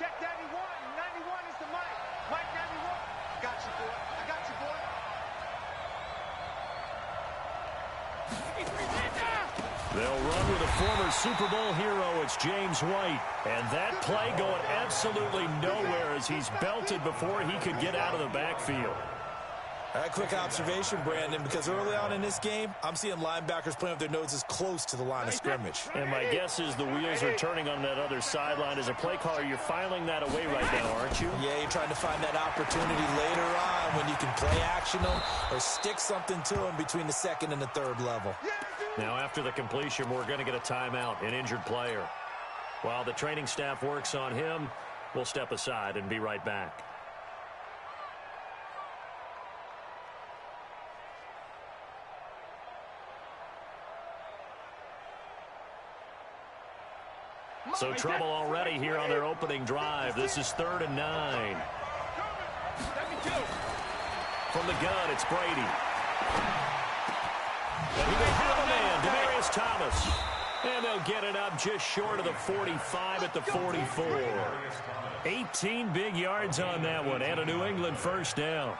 check 91. 91 is the Mike. Mike 91. Got you, boy. I got you, boy. They'll run with a former Super Bowl hero. It's James White. And that play going absolutely nowhere as he's belted before he could get out of the backfield. A quick observation, Brandon, because early on in this game, I'm seeing linebackers playing with their noses close to the line of scrimmage. And my guess is the wheels are turning on that other sideline. As a play caller, you're filing that away right now, aren't you? Yeah, you're trying to find that opportunity later on when you can play action them or stick something to them between the second and the third level. Now, after the completion, we're going to get a timeout, an injured player. While the training staff works on him, we'll step aside and be right back. So trouble already here on their opening drive. This is 3rd and 9. From the gun, it's Brady. And he will have a man, Demaryius Thomas. And they'll get it up just short of the 45 at the 44. 18 big yards on that one, and a New England first down.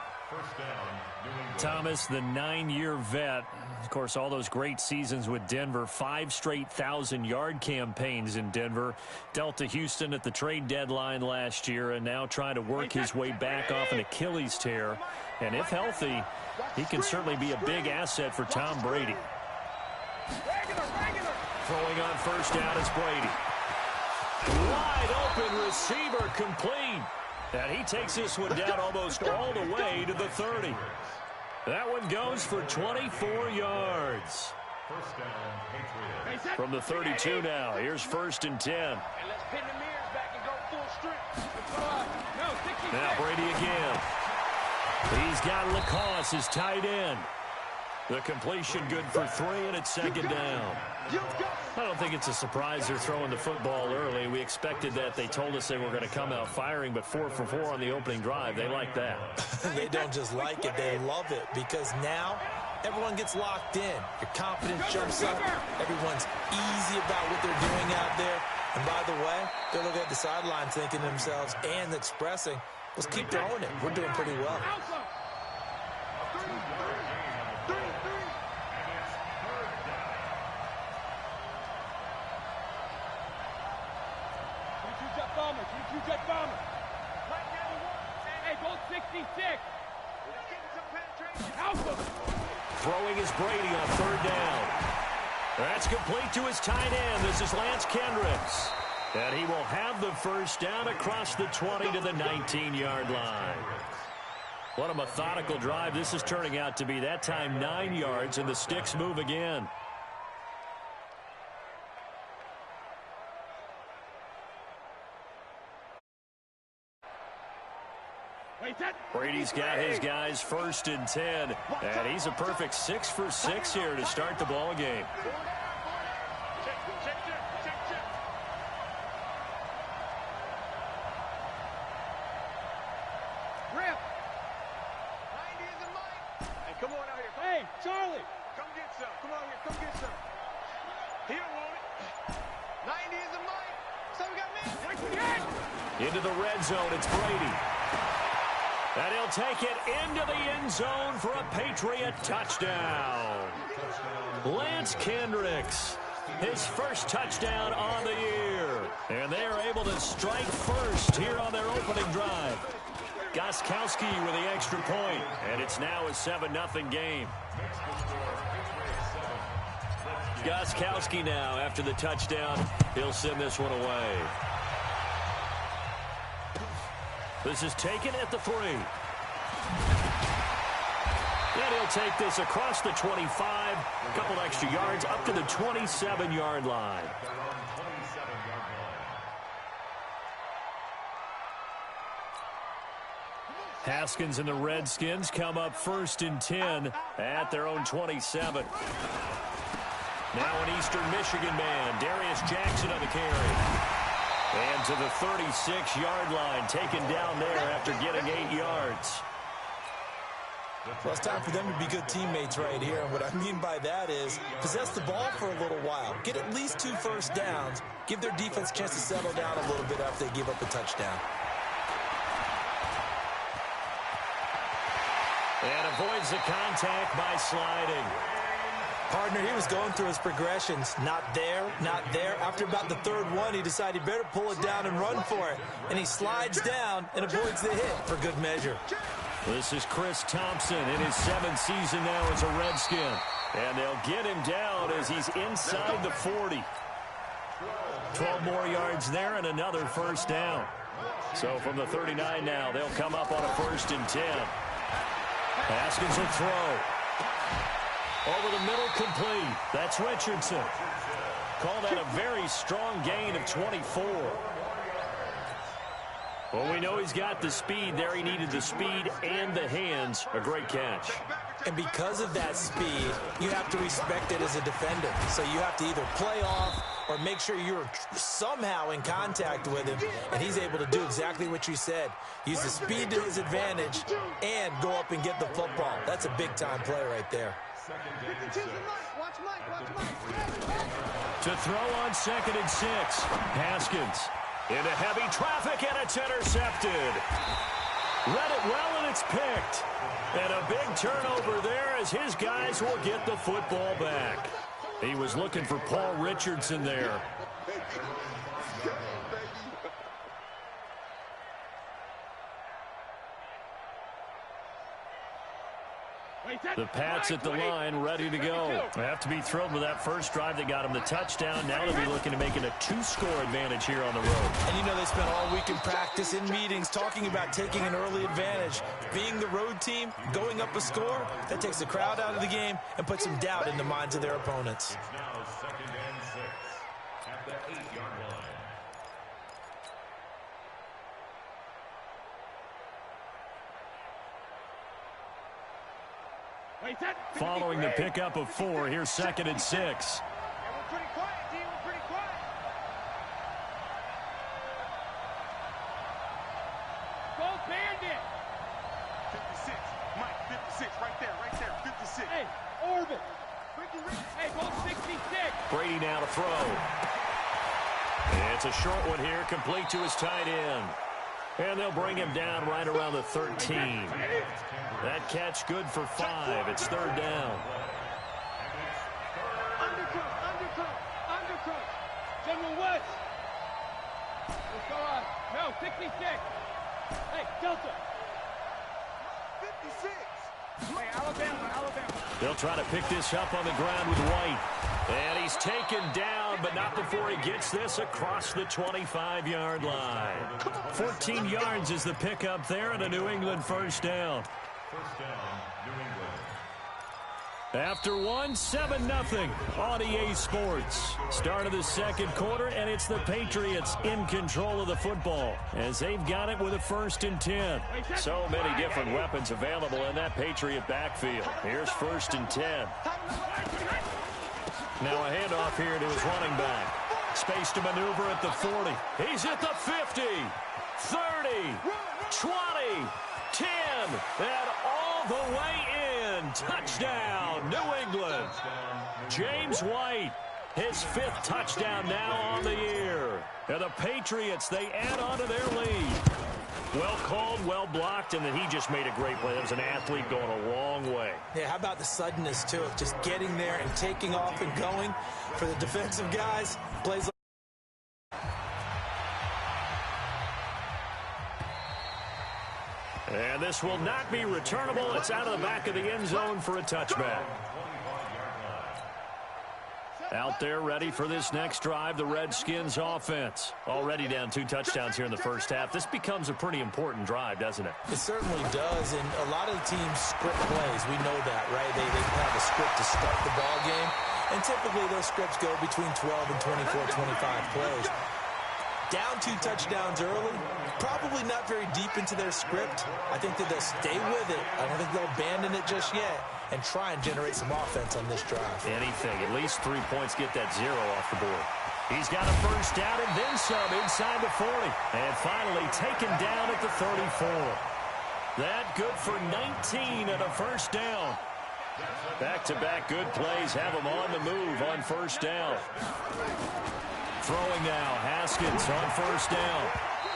Thomas, the 9-year vet. Of course, all those great seasons with Denver, 5 straight 1,000-yard campaigns in Denver. Dealt to Houston at the trade deadline last year and now trying to work his way back off an Achilles tear. And if healthy, he can certainly be a big asset for Tom Brady. Throwing on first down is Brady. Wide open receiver complete. And he takes this one down almost all the way to the 30. That one goes for 24 yards. From the 32 now, here's 1st and 10. Now Brady again. He's got Lacoste, his tight end. The completion good for 3, and it's 2nd down. I don't think it's a surprise they're throwing the football early. We expected that. They told us they were going to come out firing, but 4 for 4 on the opening drive. They like that. They don't just like it, they love it, because now everyone gets locked in. Your confidence jumps up. Everyone's easy about what they're doing out there. And by the way, they're looking at the sideline thinking to themselves and expressing, let's keep throwing it. We're doing pretty well. Throwing is Brady on 3rd down. That's complete to his tight end. This is Lance Kendricks. And he will have the first down across the 20 to the 19-yard line. What a methodical drive this is turning out to be. That time 9 yards, and the sticks move again. Brady's got his guys 1st and 10, and he's a perfect 6 for 6 here to start the ball game. Rip. 90 is a Mike. Hey, come on out here. Hey, Charlie. Come get some. Come on here. Come get some. He don't want it. 90 is a Mike. So we got me. Into the red zone, it's Brady. And he'll take it into the end zone for a Patriot touchdown. Lance Kendricks, his first touchdown on the year. And they are able to strike first here on their opening drive. Gostkowski with the extra point, and it's now a 7-0 game. Gostkowski now, after the touchdown, he'll send this one away. This is taken at the 3. And he'll take this across the 25, a couple extra yards, up to the 27-yard line. Haskins and the Redskins come up 1st and 10 at their own 27. Now an Eastern Michigan man, Darius Jackson on the carry. And to the 36-yard line, taken down there after getting 8 yards. Well, it's time for them to be good teammates right here. And what I mean by that is possess the ball for a little while. Get at least 2 first downs. Give their defense a chance to settle down a little bit after they give up a touchdown. And avoids the contact by sliding. Partner, he was going through his progressions. Not there, not there. After about the 3rd one, he decided he better pull it down and run for it. And he slides down and avoids the hit for good measure. This is Chris Thompson in his 7th season now as a Redskin. And they'll get him down as he's inside the 40. 12 more yards there and another first down. So from the 39 now, they'll come up on a 1st and 10. Haskins will throw. Over the middle, complete. That's Richardson. Call that a very strong gain of 24. Well, we know he's got the speed there. He needed the speed and the hands. A great catch. And because of that speed, you have to respect it as a defender. So you have to either play off or make sure you're somehow in contact with him. And he's able to do exactly what you said. Use the speed to his advantage and go up and get the football. That's a big-time play right there. To throw on 2nd and 6. Haskins into heavy traffic, and it's intercepted. Read it well, and it's picked. And a big turnover there as his guys will get the football back. He was looking for Paul Richardson there. The Pats at the line, ready to go. They have to be thrilled with that first drive that got them the touchdown. Now they'll be looking to make it a 2-score advantage here on the road. And you know they spent all week in practice, in meetings, talking about taking an early advantage. Being the road team, going up a score, that takes the crowd out of the game and puts some doubt in the minds of their opponents. Now 2nd and 6 at the 8-yard line. Following the pickup of 4, here's 2nd and 6. Yeah, we're pretty quiet, D. We're pretty quiet. Go Bandit. 56. Mike, 56. Right there. 56. Hey, Orbit. Hey, go 66. Brady now to throw. It's a short one here, complete to his tight end. And they'll bring him down right around the 13. That catch good for 5. It's 3rd down. Undercoat. General West. Let's go on. No, 66. Hey, Delta. 56. Hey, Alabama. They'll try to pick this up on the ground with White. And he's taken down, but not before he gets this across the 25-yard line. 14 yards is the pickup there and a New England first down. First down, New England. After 7-0 on EA Sports. Start of the 2nd quarter, and it's the Patriots in control of the football as they've got it with a 1st and 10. So many different weapons available in that Patriot backfield. Here's 1st and 10. Now a handoff here to his running back. Space to maneuver at the 40. He's at the 50, 30, 20, 10, and all the way in. Touchdown, New England. James White, his 5th touchdown now on the year. And the Patriots, they add on to their lead. Well called, well blocked, and then he just made a great play. That was an athlete going a long way. Yeah, how about the suddenness, too, of just getting there and taking off and going. For the defensive guys, plays and this will not be returnable. It's out of the back of the end zone for a touchback. Out there ready for this next drive, the Redskins offense. Already down 2 touchdowns here in the first half. This becomes a pretty important drive, doesn't it? It certainly does, and a lot of the teams script plays. We know that, right? They have a script to start the ball game, and typically those scripts go between 12 and 24, 25 plays. Down 2 touchdowns early, probably not very deep into their script. I think that they'll stay with it. I don't think they'll abandon it just yet and try and generate some offense on this drive. Anything. At least 3 points, get that 0 off the board. He's got a first down and then some inside the 40. And finally taken down at the 34. That good for 19 and a first down. Back-to-back good plays have them on the move on first down. Throwing now, Haskins on first down.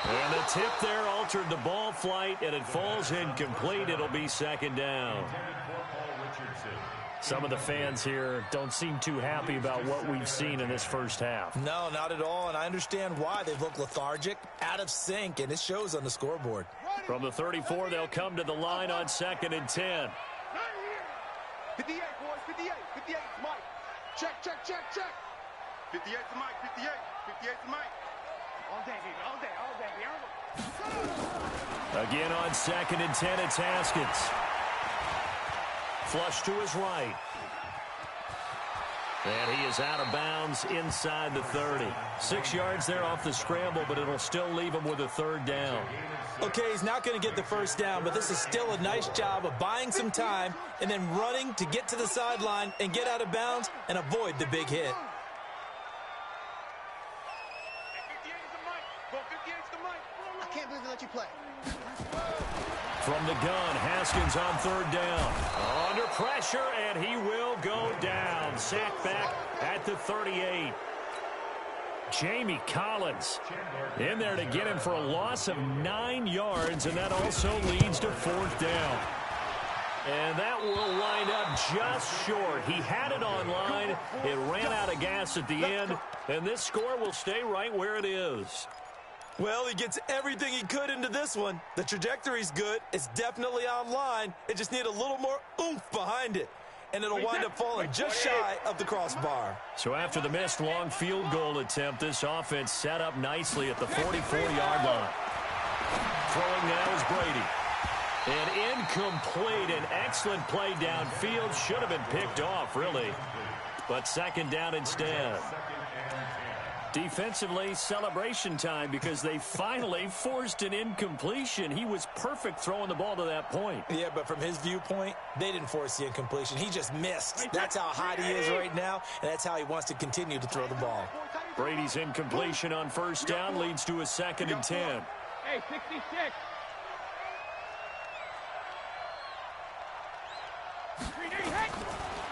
And the tip there altered the ball flight, and it falls incomplete. It'll be second down. Some of the fans here don't seem too happy about what we've seen in this first half. No, not at all, and I understand why. They've looked lethargic, out of sync, and it shows on the scoreboard. From the 34, they'll come to the line on 2nd and 10. 58, boys, 58. 58 to Mike. Check. 58 to Mike, 58. 58 to Mike. All day, baby, all day. Again on 2nd and 10, it's Haskins. Flush to his right. And he is out of bounds inside the 30. 6 yards there off the scramble, but it'll still leave him with a third down. Okay, he's not going to get the first down, but this is still a nice job of buying some time and then running to get to the sideline and get out of bounds and avoid the big hit. 58's the Mike. Go 58's the Mike. I can't believe they let you play. From the gun, Haskins on third down. Under pressure, and he will go down. Sacked back at the 38. Jamie Collins in there to get him for a loss of 9 yards, and that also leads to fourth down. And that will wind up just short. He had it on line. It ran out of gas at the end, and this score will stay right where it is. Well, he gets everything he could into this one. The trajectory's good. It's definitely online. It just need a little more oomph behind it. And it'll wind up falling just shy of the crossbar. So after the missed long field goal attempt, this offense set up nicely at the 44-yard line. Throwing now is Brady. An incomplete, an excellent play downfield. Should have been picked off, really. But second down instead. Defensively, celebration time because they finally forced an incompletion. He was perfect throwing the ball to that point. Yeah, but from his viewpoint, they didn't force the incompletion. He just missed. That's how hot he is right now, and that's how he wants to continue to throw the ball. Brady's incompletion on first down leads to a 2nd and 10. Hey, 66.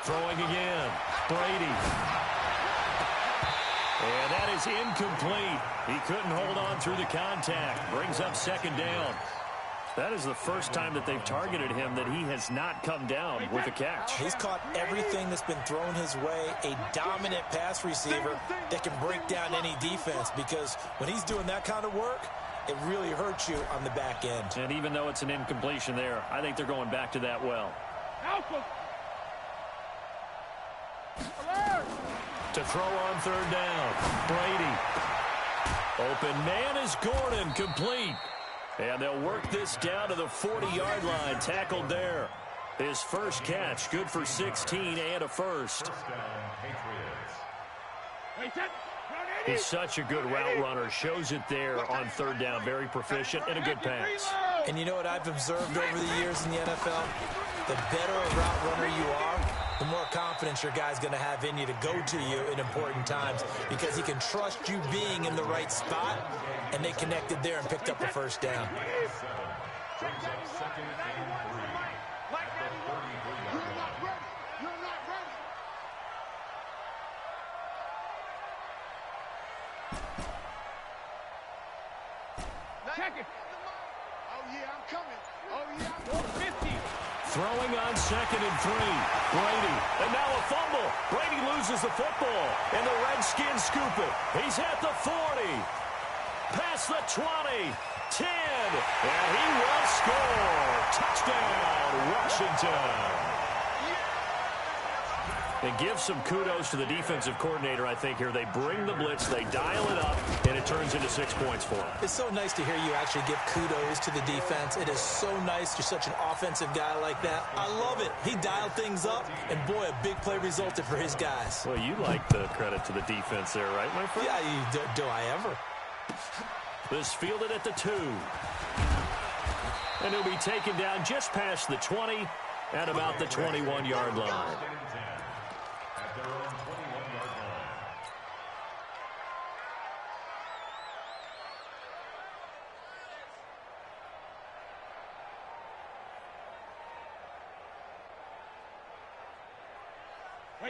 Throwing again. Brady. And that is incomplete. He couldn't hold on through the contact. Brings up second down. That is the first time that they've targeted him that he has not come down with a catch. He's caught everything that's been thrown his way. A dominant pass receiver that can break down any defense, because when he's doing that kind of work, it really hurts you on the back end. And even though it's an incompletion there, I think they're going back to that well. To throw on third down, Brady. Open man is Gordon, complete. And they'll work this down to the 40-yard line, tackled there. His first catch, good for 16 and a first. He's such a good route runner, shows it there on third down, very proficient and a good pass. And you know what I've observed over the years in the NFL? The better a route runner you are, the more confidence your guy's going to have in you to go to you in important times, because he can trust you being in the right spot, and they connected there and picked up the first down. Check it. Oh, yeah, I'm coming. Oh, yeah, I'm coming. 50. Throwing on 2nd and 3. Brady. And now a fumble. Brady loses the football. And the Redskins scoop it. He's at the 40. Past the 20. 10. And he will score. Touchdown, Washington. And give some kudos to the defensive coordinator, I think, here. They bring the blitz, they dial it up, and it turns into 6 points for them. It's so nice to hear you actually give kudos to the defense. It is so nice. You're such an offensive guy like that. I love it. He dialed things up, and boy, a big play resulted for his guys. Well, you like the credit to the defense there, right, my friend? Yeah, do I ever? This fielded at the 2. And he'll be taken down just past the 20 at about the 21-yard line.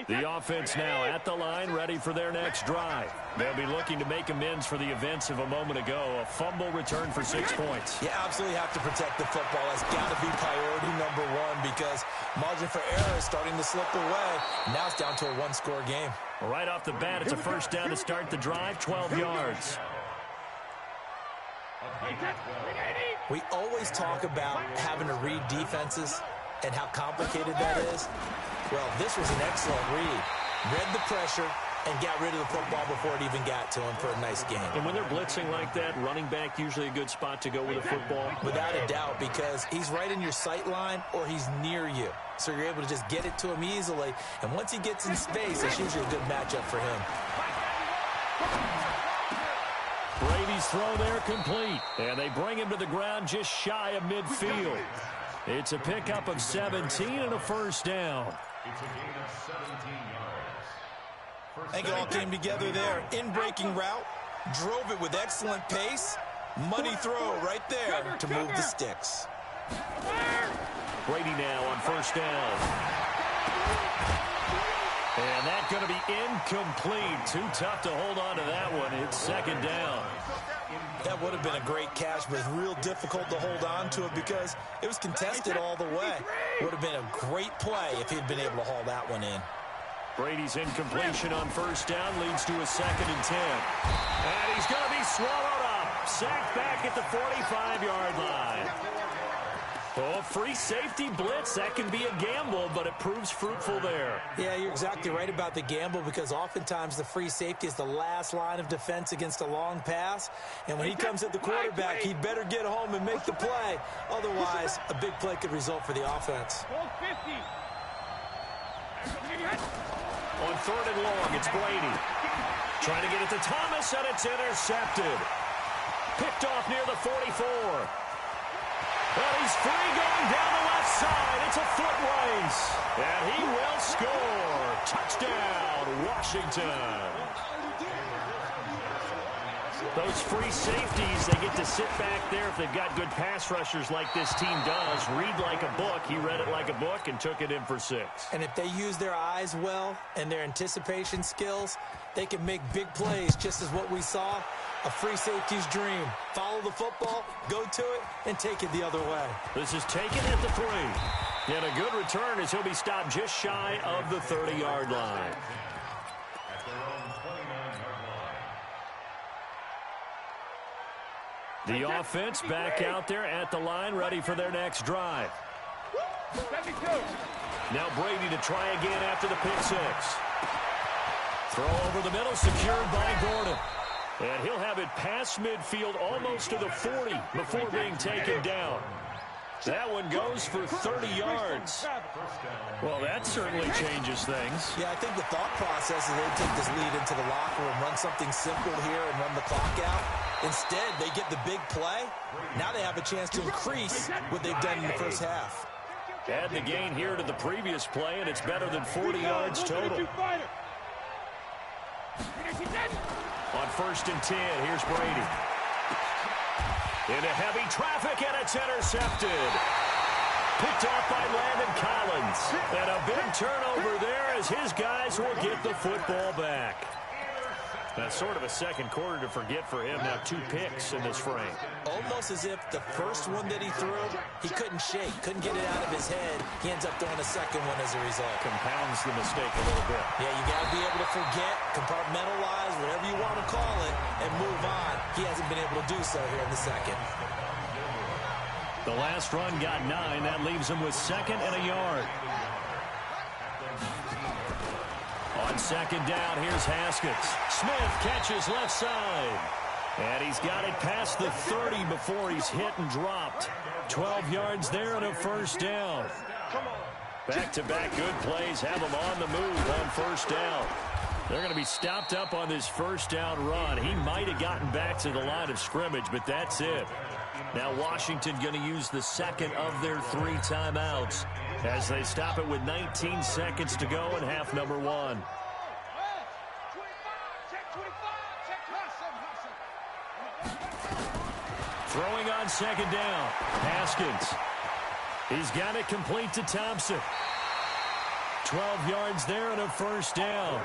The offense now at the line, ready for their next drive. They'll be looking to make amends for the events of a moment ago. A fumble return for 6 points. You absolutely have to protect the football. That's got to be priority number one because margin for error is starting to slip away. Now it's down to a one-score game. Right off the bat, it's a first down to start the drive, 12 yards. We always talk about having to read defenses and how complicated that is. Well, this was an excellent read. Read the pressure and got rid of the football before it even got to him for a nice game. And when they're blitzing like that, running back usually a good spot to go with a football? Without a doubt, because he's right in your sight line or he's near you. So you're able to just get it to him easily. And once he gets in space, it's usually a good matchup for him. Brady's throw there complete. And they bring him to the ground just shy of midfield. It's a pickup of 17 and a first down. It's a gain of 17 yards. I think it all came together there. In-breaking route, drove it with excellent pace. Money throw right there to move the sticks. Brady now on first down. And that's going to be incomplete. Too tough to hold on to that one. It's second down. That would have been a great catch, but it's real difficult to hold on to it because it was contested all the way. Would have been a great play if he'd been able to haul that one in. Brady's incompletion on first down leads to a 2nd and 10. And he's going to be swallowed up. Sacked back at the 45-yard line. Oh, free safety blitz. That can be a gamble, but it proves fruitful there. Yeah, you're exactly right about the gamble because oftentimes the free safety is the last line of defense against a long pass. And when he comes at the quarterback, he'd better get home and make the play. Otherwise, a big play could result for the offense. On 3rd and long, it's Brady. Trying to get it to Thomas, and it's intercepted. Picked off near the 44. And he's free going down the left side. It's a foot race. And he will score. Touchdown, Washington. Those free safeties, they get to sit back there if they've got good pass rushers like this team does. Read like a book. He read it like a book and took it in for 6. And if they use their eyes well and their anticipation skills, they can make big plays, just as what we saw. A free safety's dream. Follow the football, go to it, and take it the other way. This is taken at the 3. And a good return as he'll be stopped just shy of the 30-yard line. At their own 29-yard line. The offense back out there at the line, ready for their next drive. Now Brady to try again after the pick 6. Throw over the middle, secured by Gordon. And he'll have it past midfield almost to the 40 before being taken down. That one goes for 30 yards. Well, that certainly changes things. Yeah, I think the thought process is they take this lead into the locker room, run something simple here and run the clock out. Instead, they get the big play. Now they have a chance to increase what they've done in the first half. Add the gain here to the previous play, and it's better than 40 yards total. On 1st and 10, here's Brady. Into heavy traffic, and it's intercepted. Picked off by Landon Collins. And a big turnover there as his guys will get the football back. That's sort of a second quarter to forget for him. Now 2 picks in this frame. Almost as if the first one that he threw, he couldn't shake, couldn't get it out of his head. He ends up throwing a second one as a result. Compounds the mistake a little bit. Yeah, you got to be able to forget, compartmentalize, whatever you want to call it, and move on. He hasn't been able to do so here in the second. The last run got 9. That leaves him with 2nd and a yard. On 2nd down, here's Haskins. Smith catches left side. And he's got it past the 30 before he's hit and dropped. 12 yards there and a first down. Back-to-back good plays have them on the move on first down. They're going to be stopped up on this first down run. He might have gotten back to the line of scrimmage, but that's it. Now Washington going to use the second of their 3 timeouts as they stop it with 19 seconds to go in half number 1. Throwing on 2nd down. Haskins. He's got it complete to Thompson. 12 yards there and a first down.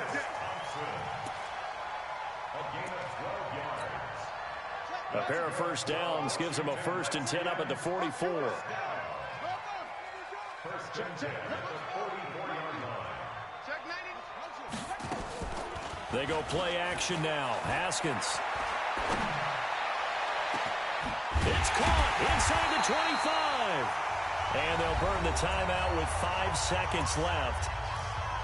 A pair of first downs gives them a 1st and 10 up at the 44. They go play action now. Haskins. It's caught inside the 25. And they'll burn the timeout with 5 seconds left.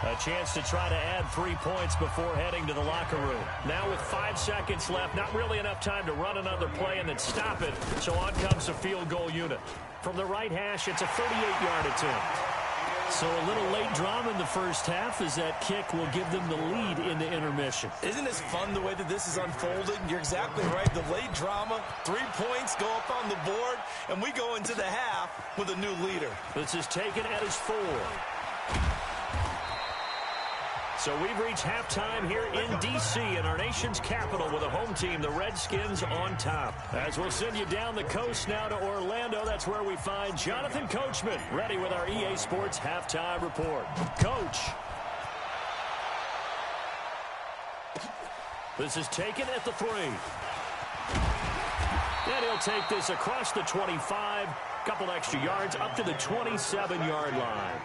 A chance to try to add 3 points before heading to the locker room. Now with 5 seconds left, not really enough time to run another play and then stop it. So on comes the field goal unit. From the right hash, it's a 38-yard attempt. So a little late drama in the first half as that kick will give them the lead into intermission. Isn't this fun the way that this is unfolding? You're exactly right. The late drama, 3 points go up on the board, and we go into the half with a new leader. This is taken at his 4. So we've reached halftime here in D.C. in our nation's capital with a home team, the Redskins, on top. As we'll send you down the coast now to Orlando, that's where we find Jonathan Coachman, ready with our EA Sports halftime report. Coach. This is taken at the 3. And he'll take this across the 25, couple extra yards up to the 27-yard line.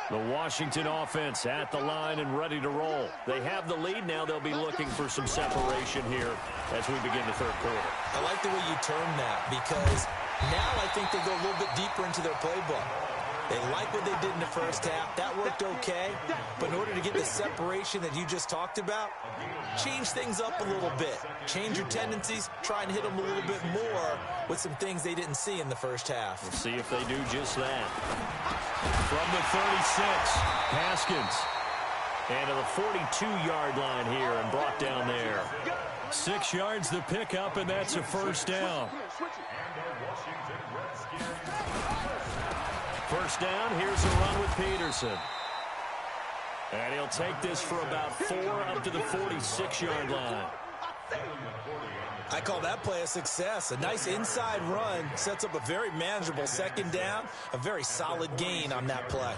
The Washington offense at the line and ready to roll. They have the lead. Now they'll be looking for some separation here as we begin the third quarter. I like the way you term that because now I think they go a little bit deeper into their playbook. They like what they did in the first half. That worked okay. But in order to get the separation that you just talked about, change things up a little bit. Change your tendencies. Try and hit them a little bit more with some things they didn't see in the first half. We'll see if they do just that. From the 36, Haskins. And to the 42-yard line here and brought down there. 6 yards the pickup, and that's a first down. First down, here's a run with Peterson. And he'll take this for about 4 up to the 46-yard line. I call that play a success. A nice inside run sets up a very manageable second down. A very solid gain on that play.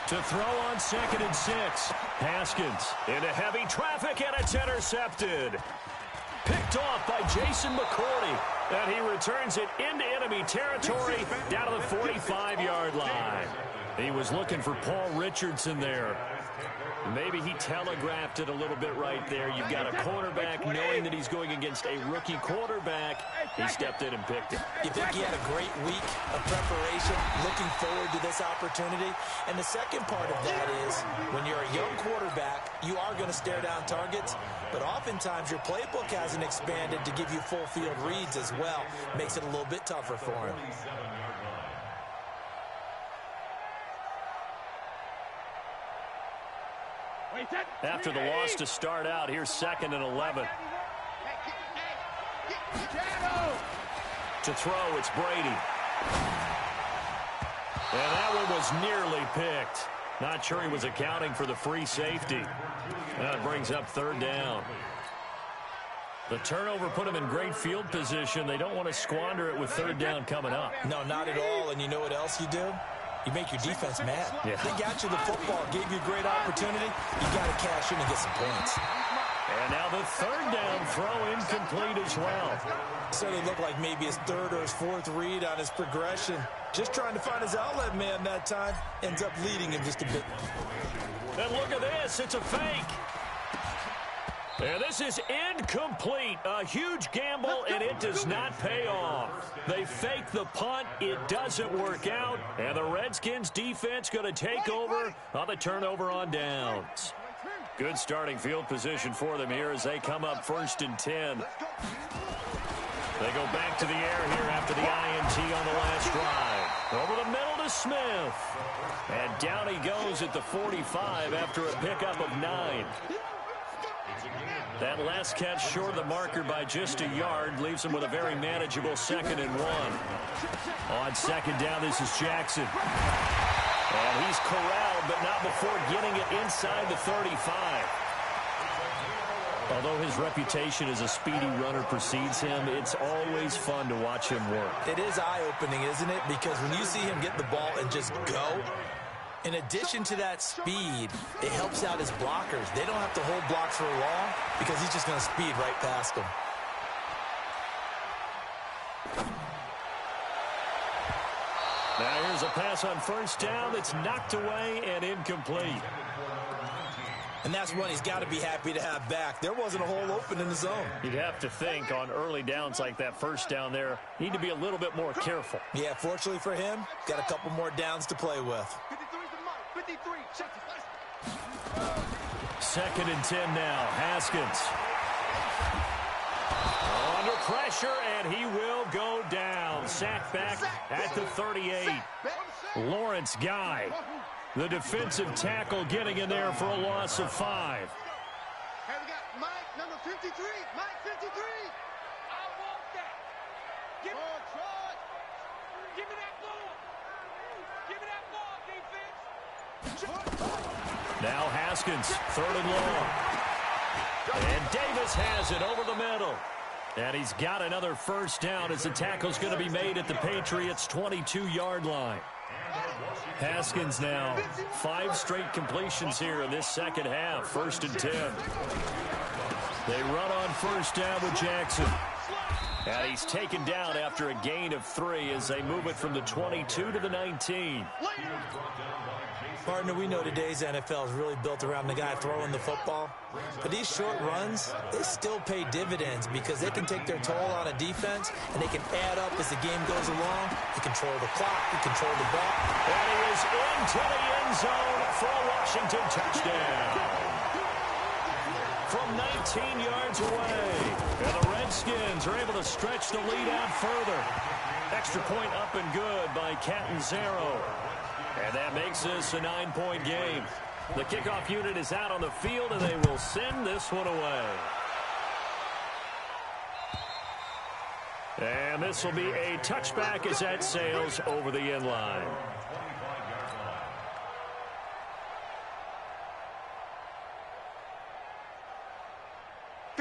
To throw on 2nd and 6. Haskins into heavy traffic, and it's intercepted. Picked off by Jason McCourty. And he returns it into enemy territory down to the 45-yard line. He was looking for Paul Richardson there. Maybe he telegraphed it a little bit right there. You've got a cornerback knowing that he's going against a rookie quarterback. He stepped in and picked it. You think he had a great week of preparation, looking forward to this opportunity? And the second part of that is, when you're a young quarterback, you are going to stare down targets, but oftentimes your playbook hasn't expanded to give you full field reads as well. Makes it a little bit tougher for him. After the loss to start out, here's 2nd and 11. To throw, it's Brady. And that one was nearly picked. Not sure he was accounting for the free safety. That brings up 3rd down. The turnover put him in great field position. They don't want to squander it with 3rd down coming up. No, not at all. And you know what else you do? You make your defense mad. Yeah. They got you the football, gave you a great opportunity. You got to cash in and get some points. And now the 3rd down throw incomplete as well. So it looked like maybe his 3rd or his 4th read on his progression. Just trying to find his outlet man that time. Ends up leading him just a bit. And look at this. It's a fake. And this is incomplete. A huge gamble, and it does not pay off. They fake the punt. It doesn't work out. And the Redskins defense going to take over on the turnover on downs. Good starting field position for them here as they come up 1st and 10. They go back to the air here after the INT on the last drive. Over the middle to Smith. And down he goes at the 45 after a pickup of 9. That last catch short of the marker by just a yard leaves him with a very manageable 2nd and 1. On 2nd down, this is Jackson. And he's corralled, but not before getting it inside the 35. Although his reputation as a speedy runner precedes him, it's always fun to watch him work. It is eye-opening, isn't it? Because when you see him get the ball and just go, in addition to that speed, it helps out his blockers. They don't have to hold blocks for long because he's just going to speed right past them. Now here's a pass on 1st down that's knocked away and incomplete. And that's one he's got to be happy to have back. There wasn't a hole open in the zone. You'd have to think on early downs like that 1st down there, need to be a little bit more careful. Yeah, fortunately for him, got a couple more downs to play with. 53, check it. 2nd and 10 now. Haskins. Under pressure, and he will go down. Sacked back at the 38. Lawrence Guy, the defensive tackle, getting in there for a loss of 5. Hey, we got Mike, number 53. Mike, 53. I want that. Give me that ball. Give me that ball, defense. Now Haskins, 3rd and long. And Davis has it over the middle. And he's got another 1st down as the tackle's going to be made at the Patriots' 22-yard line. Haskins now 5 straight completions here in this 2nd half. 1st and 10. They run on 1st down with Jackson. And he's taken down after a gain of 3 as they move it from the 22 to the 19. Partner, we know today's NFL is really built around the guy throwing the football. But these short runs, they still pay dividends because they can take their toll on a defense, and they can add up as the game goes along. You control the clock, you control the ball. And he is into the end zone for a Washington touchdown. From 19 yards away. And the Redskins are able to stretch the lead out further. Extra point up and good by Catanzaro. And that makes this a 9-point game. The kickoff unit is out on the field, and they will send this one away. And this will be a touchback as that sails over the end line.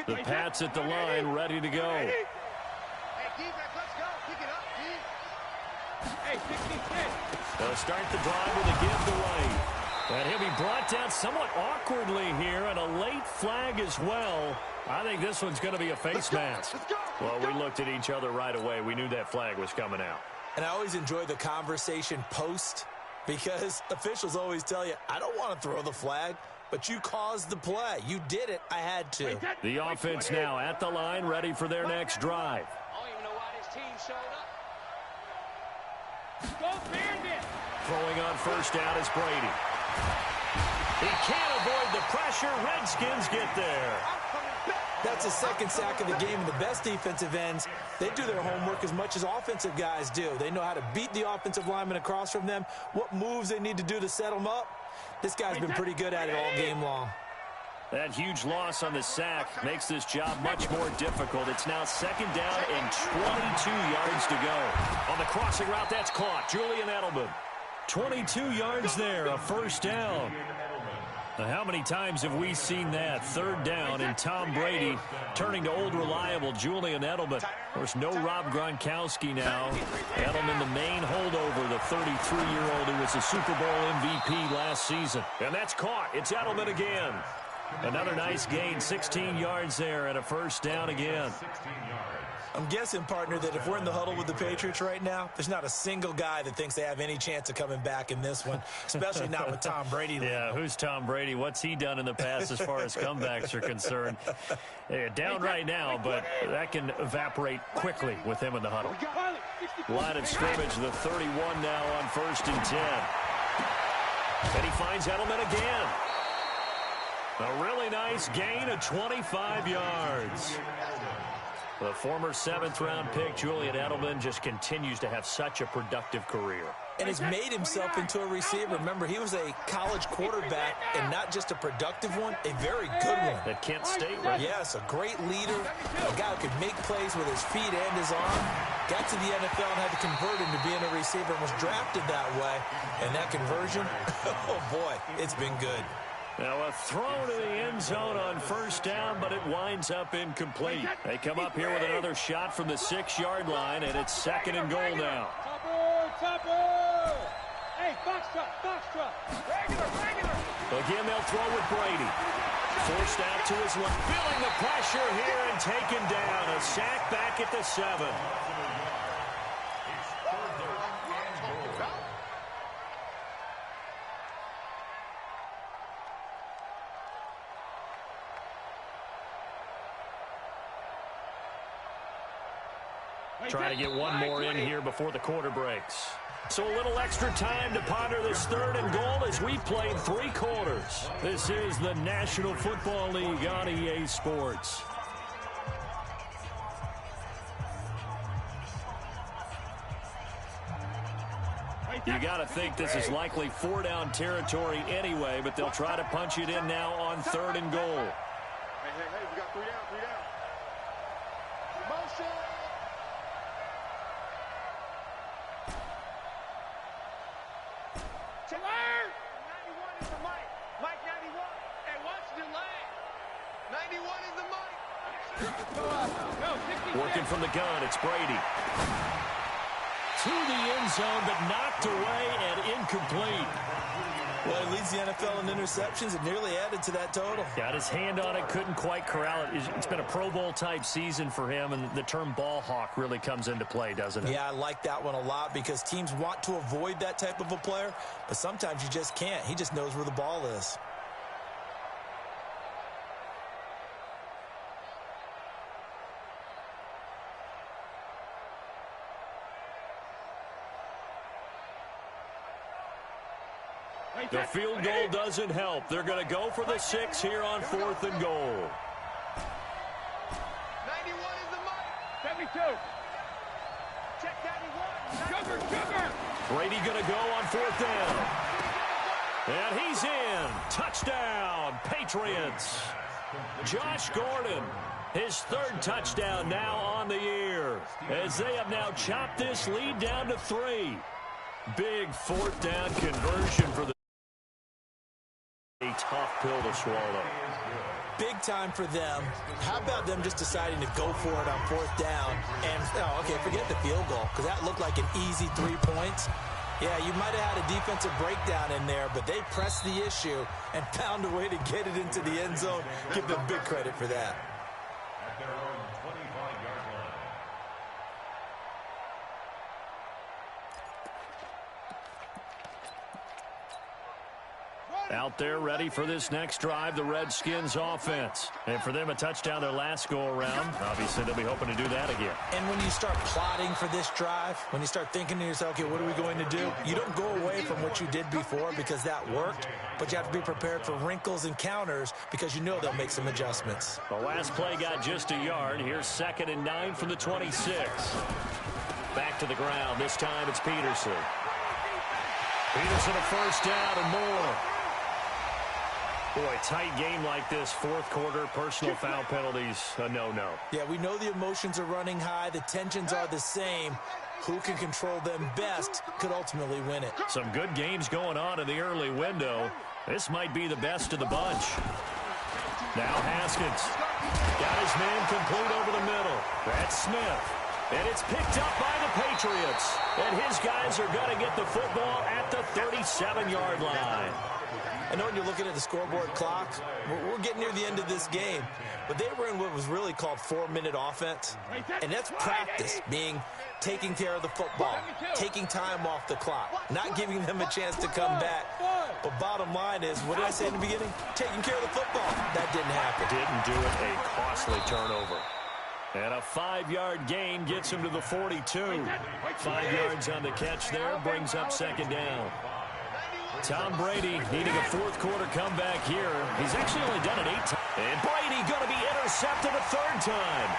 The Pats at the line, ready to go. Hey, defense, let's go. Pick it up, D. Hey, 60-10. They'll start the drive with a give to right. And he'll be brought down somewhat awkwardly here, and a late flag as well. I think this one's going to be a face mask. Well, we looked at each other right away. We knew that flag was coming out. And I always enjoy the conversation post because officials always tell you, I don't want to throw the flag, but you caused the play. You did it. I had to. The offense now at the line, ready for their next drive. I don't even know why this team showed up. Go Bandit! Throwing on 1st down is Brady. He can't avoid the pressure. Redskins get there. That's his 2nd sack of the game. And the best defensive ends, they do their homework as much as offensive guys do. They know how to beat the offensive lineman across from them, what moves they need to do to set them up. This guy's been pretty good at it all game long. That huge loss on the sack makes this job much more difficult. It's now 2nd down and 22 yards to go. On the crossing route, that's caught. Julian Edelman. 22 yards there, a 1st down. Now, how many times have we seen that? 3rd down and Tom Brady turning to old reliable Julian Edelman. Of course, no Rob Gronkowski now. Edelman, the main holdover, the 33-year-old who was a Super Bowl MVP last season. And that's caught. It's Edelman again. Another nice gain, 16 yards there and a 1st down again. I'm guessing, partner, that if we're in the huddle with the Patriots right now, there's not a single guy that thinks they have any chance of coming back in this one, especially not with Tom Brady. Yeah, who's Tom Brady? What's he done in the past as far as comebacks are concerned? Yeah, down right now, but that can evaporate quickly with him in the huddle. Line of scrimmage, the 31 now on 1st and 10. And he finds Edelman again. A really nice gain of 25 yards. The former 7th-round pick, Julian Edelman, just continues to have such a productive career. and has made himself into a receiver. Remember, he was a college quarterback, and not just a productive one, a very good one. At Kent State, right? Yes, a great leader, a guy who could make plays with his feet and his arm. Got to the NFL and had to convert into being a receiver and was drafted that way. And that conversion, oh boy, it's been good. Now a throw to the end zone on first down, but it winds up incomplete. They come up here with another shot from the 6-yard line, and it's 2nd and goal now. Topper! Hey, foxtrot! Regular! Again, they'll throw with Brady. Forced out to his left. Feeling the pressure here and taken down. A sack back at the 7. Trying to get one more in here before the quarter breaks. So a little extra time to ponder this 3rd and goal as we played 3 quarters. This is the National Football League on EA Sports. You got to think this is likely 4-down territory anyway, but they'll try to punch it in now on 3rd and goal. Hey, we got 3 down. Motion! Alert! 91 is the mic. Mike 91. Hey, watch the delay. 91 is the mic. Working from the gun, it's Brady. To the end zone, but knocked away and incomplete. Well, he leads the NFL in interceptions and nearly added to that total. Got his hand on it, couldn't quite corral it. It's been a Pro Bowl-type season for him, and the term ball hawk really comes into play, doesn't it? Yeah, I like that one a lot because teams want to avoid that type of a player, but sometimes you just can't. He just knows where the ball is. The field goal doesn't help. They're going to go for the 6 here on 4th and goal. 91 is the mic. 72. Check 91. Sugar. Brady going to go on 4th down. And he's in. Touchdown, Patriots. Josh Gordon, his 3rd touchdown now on the year, as they have now chopped this lead down to 3. Big 4th down conversion for the a tough pill to swallow. Big time for them. How about them just deciding to go for it on 4th down? And, forget the field goal, because that looked like an easy 3 points. Yeah, you might have had a defensive breakdown in there, but they pressed the issue and found a way to get it into the end zone. Give them big credit for that. At their own 25-yard line. Out there ready for this next drive, the Redskins offense. And for them, a touchdown their last go-around. Obviously, they'll be hoping to do that again. And when you start plotting for this drive, when you start thinking to yourself, okay, what are we going to do? You don't go away from what you did before because that worked, but you have to be prepared for wrinkles and counters because you know they'll make some adjustments. The last play got just a yard. Here's 2nd and 9 from the 26. Back to the ground. This time it's Peterson. Peterson a first down and more. Boy, tight game like this, 4th quarter, personal foul penalties, a no-no. Yeah, we know the emotions are running high. The tensions are the same. Who can control them best could ultimately win it. Some good games going on in the early window. This might be the best of the bunch. Now Haskins got his man complete over the middle. That's Smith. And it's picked up by the Patriots. And his guys are going to get the football at the 37-yard line. I know when you're looking at the scoreboard clock, we're getting near the end of this game, but they were in what was really called 4-minute offense, and that's practice, taking care of the football, taking time off the clock, not giving them a chance to come back. But bottom line is, what did I say in the beginning? Taking care of the football. That didn't happen. Didn't do it. A costly turnover. And a 5-yard gain gets him to the 42. 5 yards on the catch there, brings up 2nd down. Tom Brady needing a 4th quarter comeback here. He's actually only done it 8 times. And Brady going to be intercepted a 3rd time.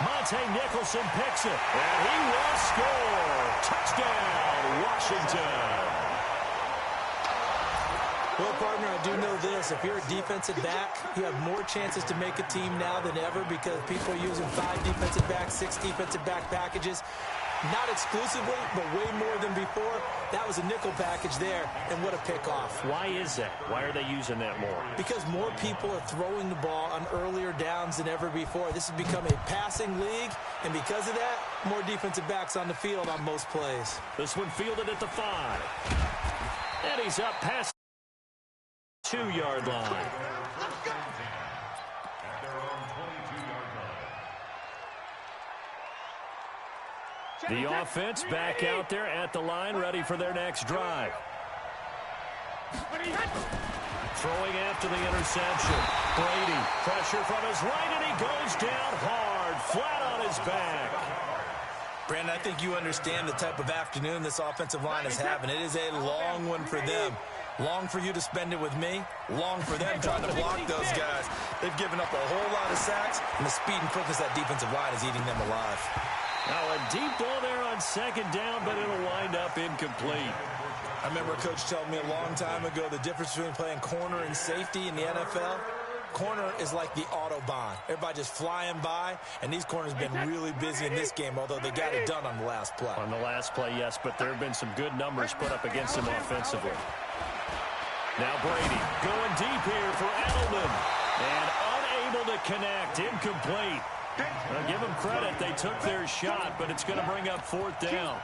Monte Nicholson picks it. And he will score. Touchdown, touchdown, Washington. Well, partner, I do know this. If you're a defensive back, you have more chances to make a team now than ever because people are using 5 defensive backs, 6 defensive back packages. Not exclusively, but way more than before. That was a nickel package there, and what a pickoff. Why is that? Why are they using that more? Because more people are throwing the ball on earlier downs than ever before. This has become a passing league, and because of that, more defensive backs on the field on most plays. This one fielded at the 5. And he's up past 2-yard line. The offense back out there at the line, ready for their next drive. Throwing after the interception. Brady, pressure from his right, and he goes down hard, flat on his back. Brandon, I think you understand the type of afternoon this offensive line is having. It is a long one for them. Long for you to spend it with me. Long for them trying to block those guys. They've given up a whole lot of sacks, and the speed and quickness of that defensive line is eating them alive. Now a deep ball there on second down, but it'll wind up incomplete. I remember a coach telling me a long time ago the difference between playing corner and safety in the NFL. Corner is like the Autobahn. Everybody just flying by, and these corners have been really busy in this game, although they got it done on the last play. On the last play, yes, but there have been some good numbers put up against them offensively. Now Brady going deep here for Edelman, and unable to connect, incomplete. Well, give them credit. They took their shot, but it's going to bring up 4th down.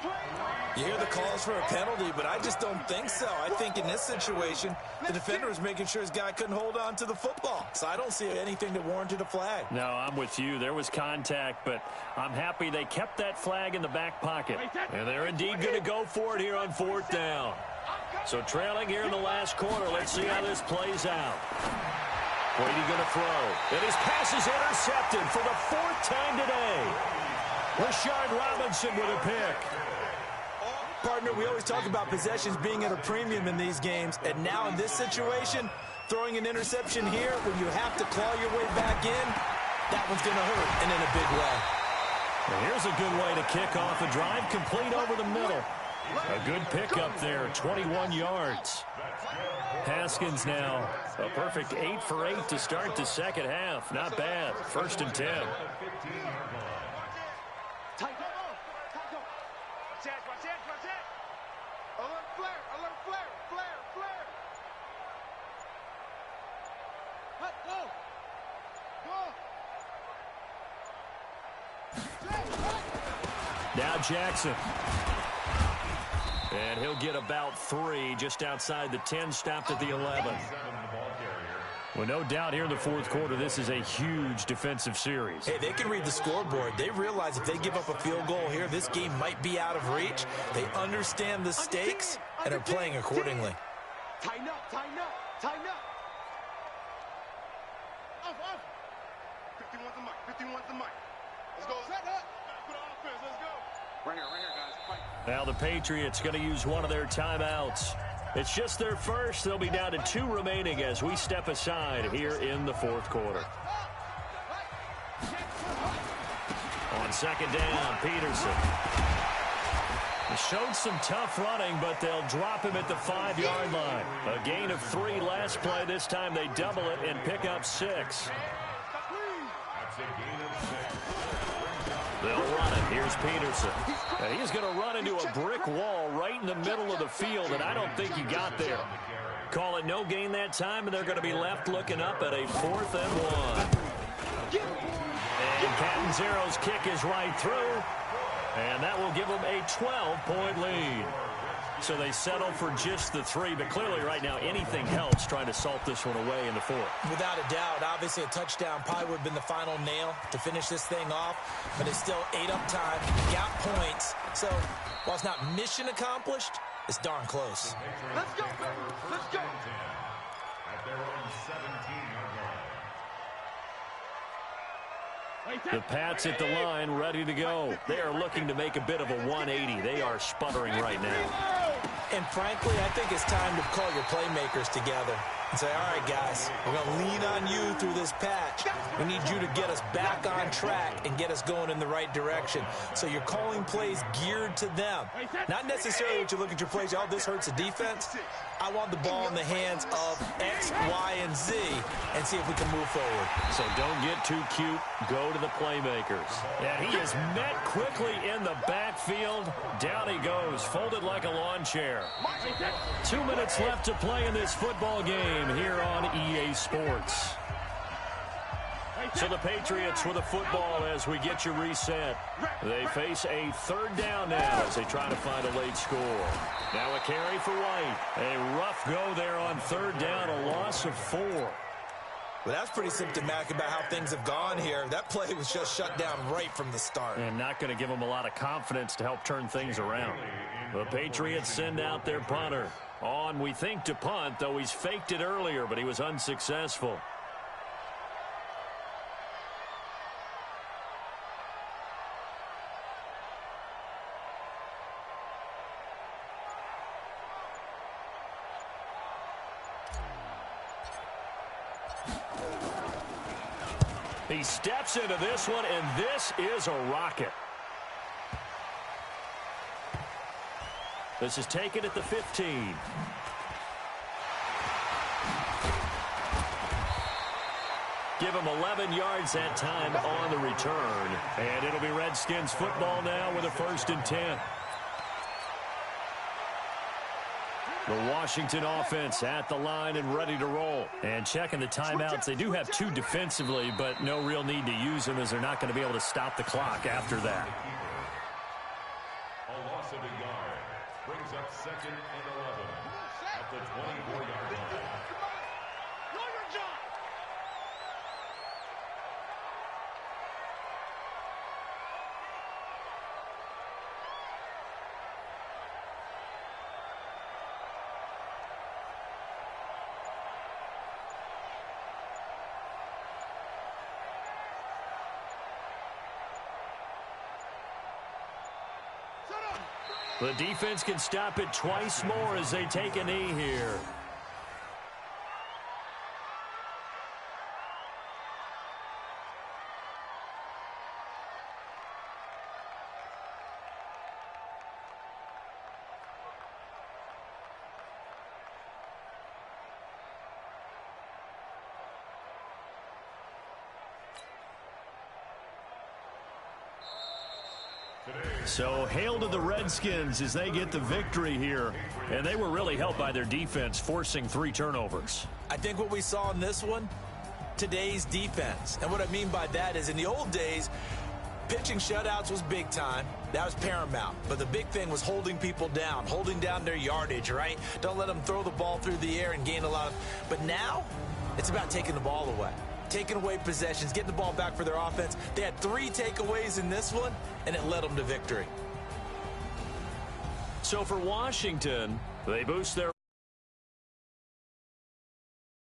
You hear the calls for a penalty, but I just don't think so. I think in this situation, the defender was making sure his guy couldn't hold on to the football. So I don't see anything that warranted a flag. No, I'm with you. There was contact, but I'm happy they kept that flag in the back pocket. And they're indeed going to go for it here on 4th down. So trailing here in the last quarter. Let's see how this plays out. Brady going to throw. And his pass is intercepted for the 4th time today. Rashard Robinson with a pick. Partner, we always talk about possessions being at a premium in these games. And now in this situation, throwing an interception here when you have to claw your way back in, that one's going to hurt, and in a big way. Well, here's a good way to kick off a drive, complete over the middle. A good pickup there, 21 yards. Haskins now a perfect 8 for 8 to start the second half. Not bad. 1st and 10. Now Jackson. And he'll get about 3 just outside the 10, stopped at the 11. Well, no doubt here in the 4th quarter, this is a huge defensive series. Hey, they can read the scoreboard. They realize if they give up a field goal here, this game might be out of reach. They understand the stakes and are playing accordingly. Tighten up, tighten up, tighten up. Off. 51's the mic, 51's the mic. Let's go. Set up. Put on offense, let's go. Right here, guys. Fight. Now the Patriots going to use one of their timeouts. It's just their first. They'll be down to 2 remaining as we step aside here in the 4th quarter. On second down, Peterson. He showed some tough running, but they'll drop him at the 5-yard line. A gain of 3 last play. This time they double it and pick up 6. They'll run it. Here's Peterson. And he's going to run into a brick wall right in the middle of the field, and I don't think he got there. Call it no gain that time, and they're going to be left looking up at a 4th and 1. And Catanzaro's kick is right through, and that will give them a 12-point lead. So they settle for just the 3, but clearly right now anything helps trying to salt this one away in the 4th. Without a doubt, obviously a touchdown probably would have been the final nail to finish this thing off, but it's still 8 up time, got points. So while it's not mission accomplished, it's darn close. Let's go, baby. Let's go. At their own 17-yard line. The Pats at the line, ready to go. They are looking to make a bit of a 180. They are sputtering right now. And frankly, I think it's time to call your playmakers together. and say, all right, guys, we're going to lean on you through this patch. We need you to get us back on track and get us going in the right direction. So you're calling plays geared to them. Not necessarily that you look at your plays, oh, this hurts the defense. I want the ball in the hands of X, Y, and Z and see if we can move forward. So don't get too cute. Go to the playmakers. And he is met quickly in the backfield. Down he goes, folded like a lawn chair. 2 minutes left to play in this football game here on EA Sports. So the Patriots with the football as we get you reset. They face a third down now as they try to find a late score. Now a carry for White. A rough go there on third down, a loss of 4. Well, that's pretty symptomatic about how things have gone here. That play was just shut down right from the start. And not going to give them a lot of confidence to help turn things around. The Patriots send out their punter. On, we think, to punt, though he's faked it earlier, but he was unsuccessful. He steps into this one, and this is a rocket. This is taken at the 15. Give him 11 yards that time on the return. And it'll be Redskins football now with a 1st and 10. The Washington offense at the line and ready to roll. And checking the timeouts. They do have 2 defensively, but no real need to use them as they're not going to be able to stop the clock after that. A loss of a yard brings up 2nd and 11 at the 24-yard line. The defense can stop it twice more as they take a knee here. So hail to the Redskins as they get the victory here. And they were really helped by their defense, forcing 3 turnovers. I think what we saw in this one, today's defense. And what I mean by that is in the old days, pitching shutouts was big time. That was paramount. But the big thing was holding people down, holding down their yardage, right? Don't let them throw the ball through the air and gain a lot of... But now, it's about taking the ball away. Taking away possessions, getting the ball back for their offense. They had 3 takeaways in this one, and it led them to victory. So for Washington, they boost their